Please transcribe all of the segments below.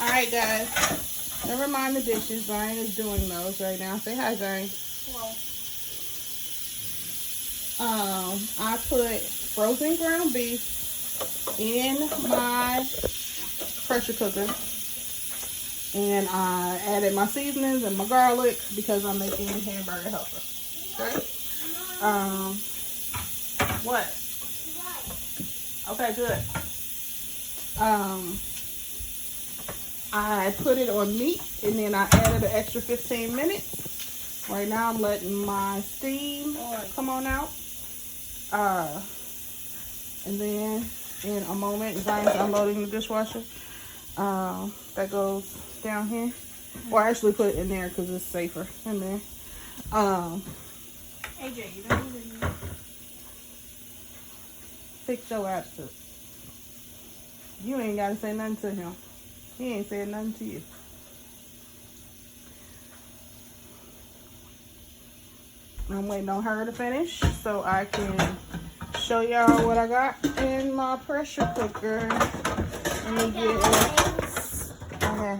Alright, guys. Never mind the dishes. Zion is doing those right now. Say hi, Zion. Hello. I put frozen ground beef in my pressure cooker. And I added my seasonings and my garlic because I'm making hamburger helper. Okay? What? Okay, good. I put it on meat and then I added an extra 15 minutes. Right now I'm letting my steam come on out. And then in a moment, Zion's unloading the dishwasher. That goes down here. Or I actually put it in there because it's safer in there. AJ, you don't need to Fix your attitude. You ain't got to say nothing to him. He ain't said nothing to you. I'm waiting on her to finish so I can show y'all what I got in my pressure cooker. Let me get it. Okay.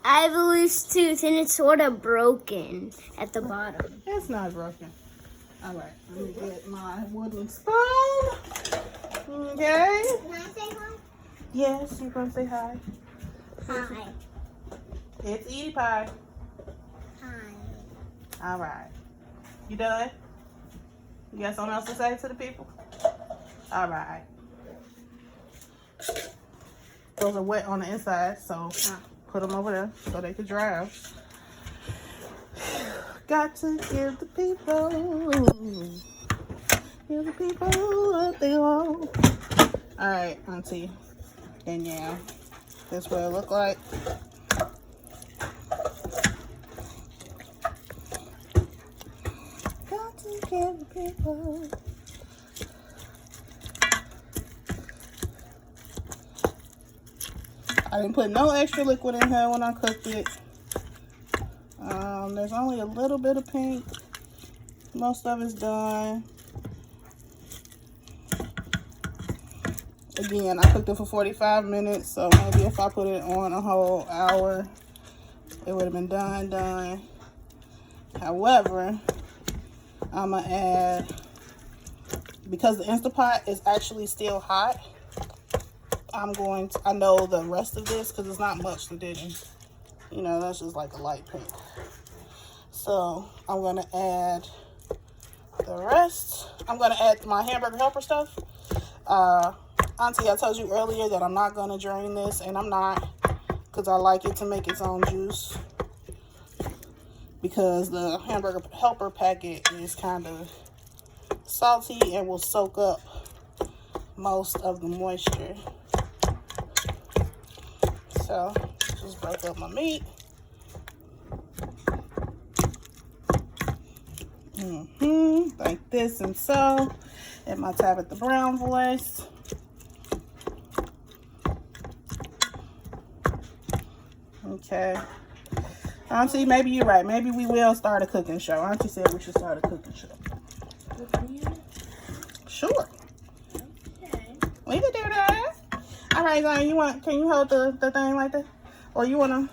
I have a loose tooth and it's sort of broken at the bottom. It's not broken. Alright, let me get my wooden spoon. Okay. Can I say hi? Yes, you're going to say hi. Hi. It's Edie Pie. Hi. Alright. You done? You got something else to say to the people? Alright. Those are wet on the inside, so put them over there so they can dry out. Got to give the people what they want. Alright, Auntie. And yeah, that's what it look like. Got to give the people. I didn't put no extra liquid in here when I cooked it. There's only a little bit of pink. Most of it's done. Again, I cooked it for 45 minutes, so maybe if I put it on a whole hour, it would have been done. However, I'm gonna add, because the Instapot is actually still hot, I know the rest of this, because it's not much to do. You know, that's just like a light pink. So I'm gonna add the rest. I'm gonna add my hamburger helper stuff. Auntie, I told you earlier that I'm not gonna drain this, and I'm not, because I like it to make its own juice. Because the hamburger helper packet is kind of salty and will soak up most of the moisture. So just break up my meat. Like this and so. And my Tabitha Brown voice. Okay. Auntie, maybe you're right. Maybe we will start a cooking show. Auntie said we should start a cooking show. Sure. Okay. We can do that. All right, Zion, can you hold the thing like that? Or you want to,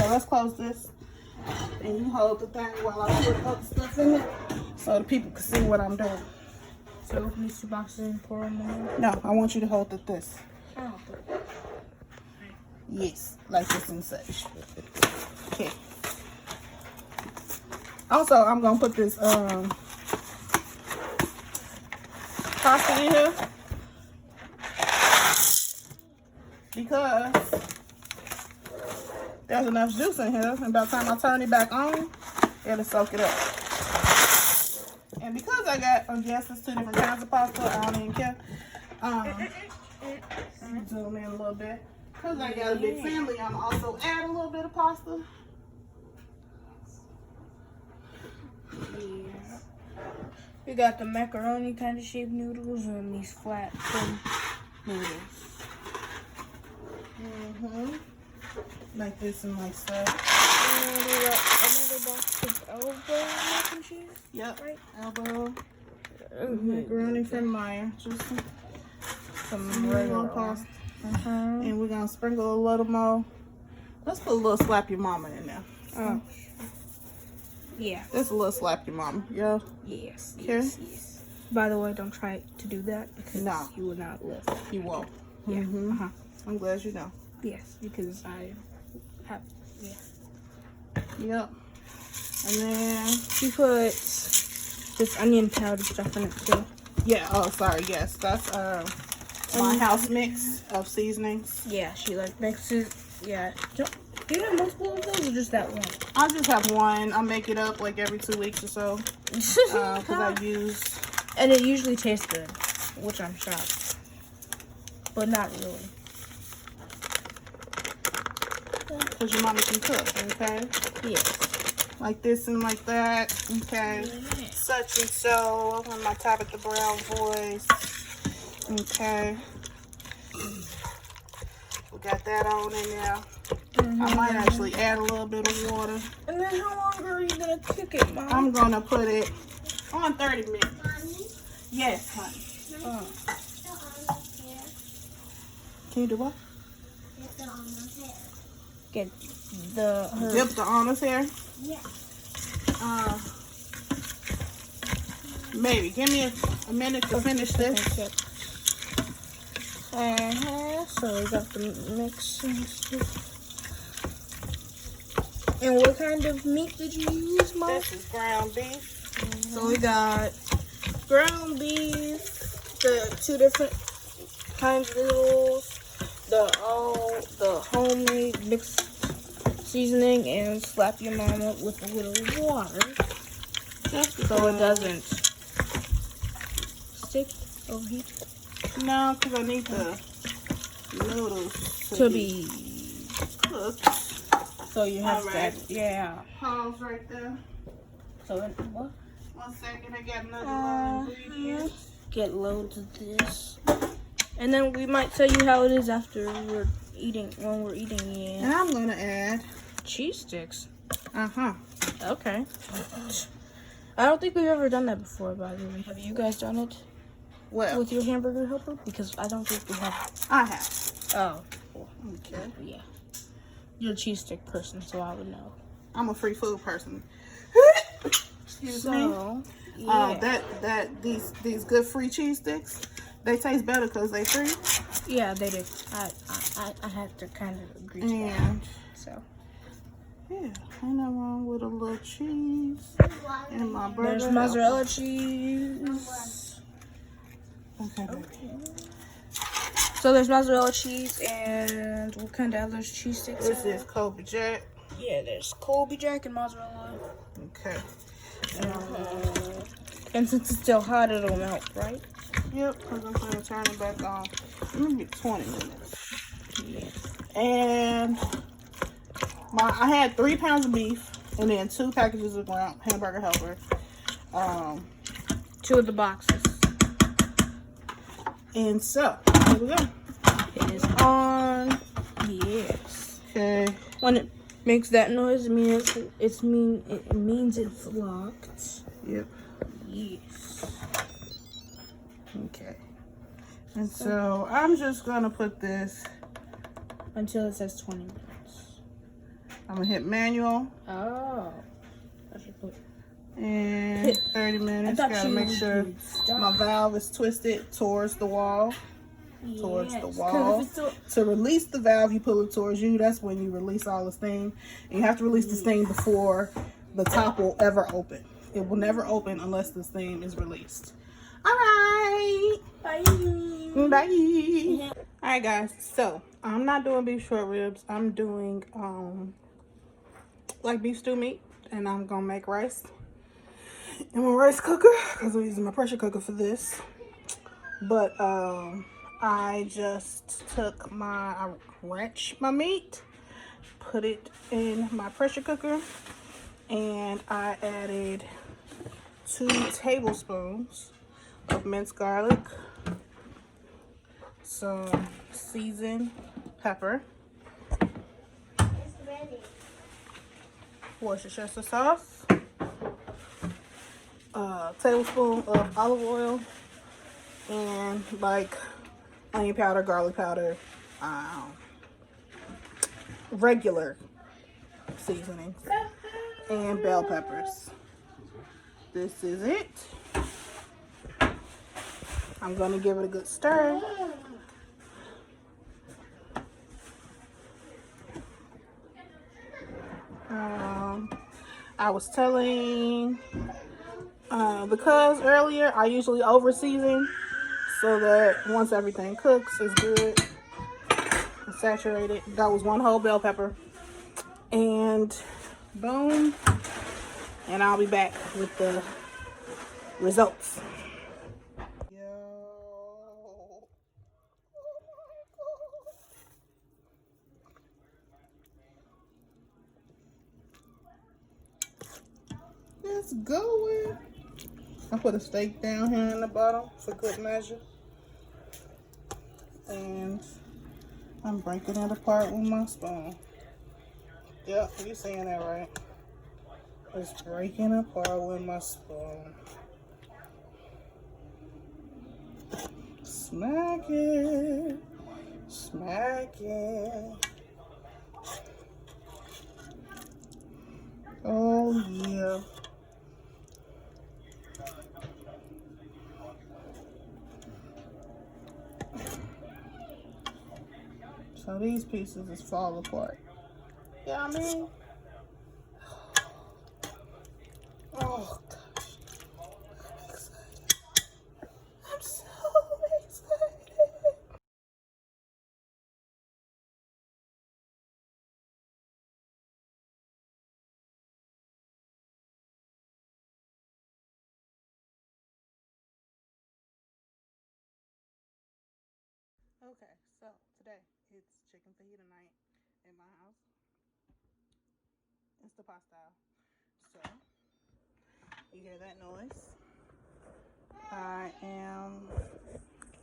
here, let's close this. And you hold the thing while I put other stuff in it so the people can see what I'm doing. So open these two boxes and pour them in. No, I want you to hold this. Oh. Yes, like this and such. Okay. Also, I'm gonna put this pasta in here because there's enough juice in here, and by the time I turn it back on, it'll soak it up. And because I got, I guess it's two different kinds of pasta, I don't even care. Let me zoom in a little bit. Because I got a big family, I'm also add a little bit of pasta. Yeah. We got the macaroni kind of shaped noodles and these flat thin noodles. Like this and like so. And we got another box of elbow mac and cheese. Yep. Right? Elbow. Macaroni from Maya. Just some regular pasta. And we're gonna sprinkle a little more. Let's put a little slap your mama in there. Oh. Yeah. Just a little slap your mama. Yeah. Yes. Okay. Yes. By the way, don't try to do that because No. you will not live. You won't. Yeah. Mm-hmm. I'm glad you know. Yes, because I have. Yeah. Yep. And then She puts this onion powder stuff in it too. yeah. Oh, sorry. Yes, that's my house mix of seasonings. Yeah, she like mixes. Yeah. Do you have multiple of those or just that one? I just have one. I make it up like every 2 weeks or so because I use. And it usually tastes good, which I'm shocked. But not really. Because your mama can cook, okay? Yes. Like this and like that, okay? Such and so, on my Tabitha Brown voice, okay? We got that on in there. I might actually add a little bit of water. And then how long are you gonna cook it, Mom? I'm gonna put it on 30 minutes. Yes, honey. Can you do what? Get the Dip the almonds here? Yeah. Maybe. Give me a minute to finish this. So we got the mix and stuff. And what kind of meat did you use, Mom? This is ground beef. So we got ground beef, the 2 different kinds of noodles, the homemade mixed seasoning, and slap your mama with a little water so it doesn't stick or heat. No, because I need the noodles To be cooked. so you have Alright. to Pause right there. So what? 1 second, I got another little ingredient. Get loads of this, and then we might tell you how it is after we're eating when we're eating it. And I'm gonna add. Cheese sticks. Okay. I don't think we've ever done that before, by the way. Have you guys done it Well, with your hamburger helper? Because I don't think we have. I have. Oh, cool. Okay. Yeah. You're a cheese stick person, so I would know. I'm a free food person. Excuse me. So, yeah. These good free cheese sticks, they taste better because they free. Yeah, they do. I have to kind of agree to that. And So. yeah, ain't no wrong with a little cheese in my burger. There's mozzarella cheese. Okay. So there's mozzarella cheese and what kind of other cheese sticks? This is Kobe Jack. Yeah, there's Colby Jack and mozzarella. Okay. And since it's still hot, it'll melt, right? Yep, because I'm going to turn it back on. Maybe 20 minutes. Yeah. And I had 3 pounds of beef and then 2 packages of ground hamburger helper. 2 of the boxes. And so, here we go. It is on. Yes. Okay. When it makes that noise, it means it's locked. Yep. Yes. Okay. And so, I'm just going to put this. Until it says 20 minutes. I'm going to hit manual. Oh. I should put. And 30 minutes. Gotta make sure my valve is twisted towards the wall. Towards the wall. To release the valve, you pull it towards you. That's when you release all the steam. And you have to release the steam before the top will ever open. It will never open unless the steam is released. All right. Bye. Bye. All right, guys. So I'm not doing beef short ribs. I'm doing like beef stew meat, and I'm gonna make rice in my rice cooker because I'm using my pressure cooker for this. But I just took I wrenched my meat, put it in my pressure cooker, and I added 2 tablespoons of minced garlic, some seasoned pepper, Worcestershire sauce, a tablespoon of olive oil, and like onion powder, garlic powder, regular seasoning and bell peppers. This is it. I'm gonna give it a good stir. I was telling, because earlier I usually over season so that once everything cooks, it's good and saturated. That was one whole bell pepper. And boom. And I'll be back with the results. It's going. I put a steak down here in the bottom for good measure. And I'm breaking it apart with my spoon. Yep, you saying that right. It's breaking apart with my spoon. Smack it. Smack it. Oh yeah. So these pieces just fall apart. Yeah, I mean, oh gosh, I'm excited. I'm so excited. Okay, so today it's chicken fajita night in my house. It's the pasta. So you hear that noise?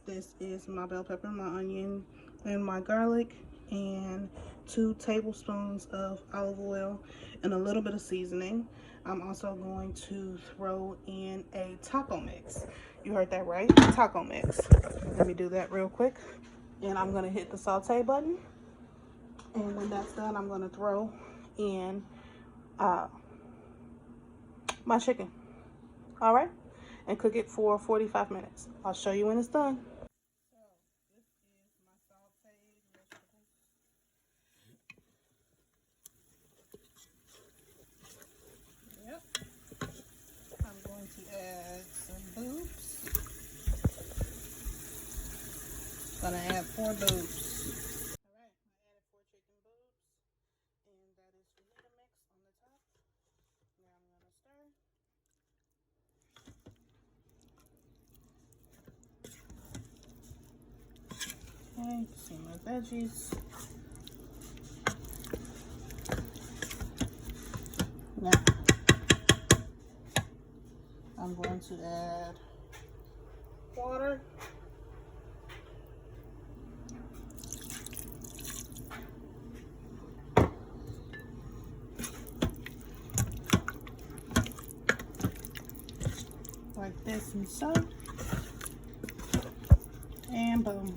This is my bell pepper, my onion, and my garlic, and 2 tablespoons of olive oil and a little bit of seasoning. I'm also going to throw in a taco mix. You heard that right? Taco mix. Let me do that real quick. And I'm gonna hit the saute button. And when that's done, I'm gonna throw in my chicken. All right? And cook it for 45 minutes. I'll show you when it's done. So this is my sauteed vegetables. Yep. I'm going to add some boobs. Gonna add 4 boobs. Alright, I added 4 chicken boobs. And that is fajita mix on the top. Now I'm gonna stir. Okay, see my veggies. Now I'm going to add water. Like this and so. And boom.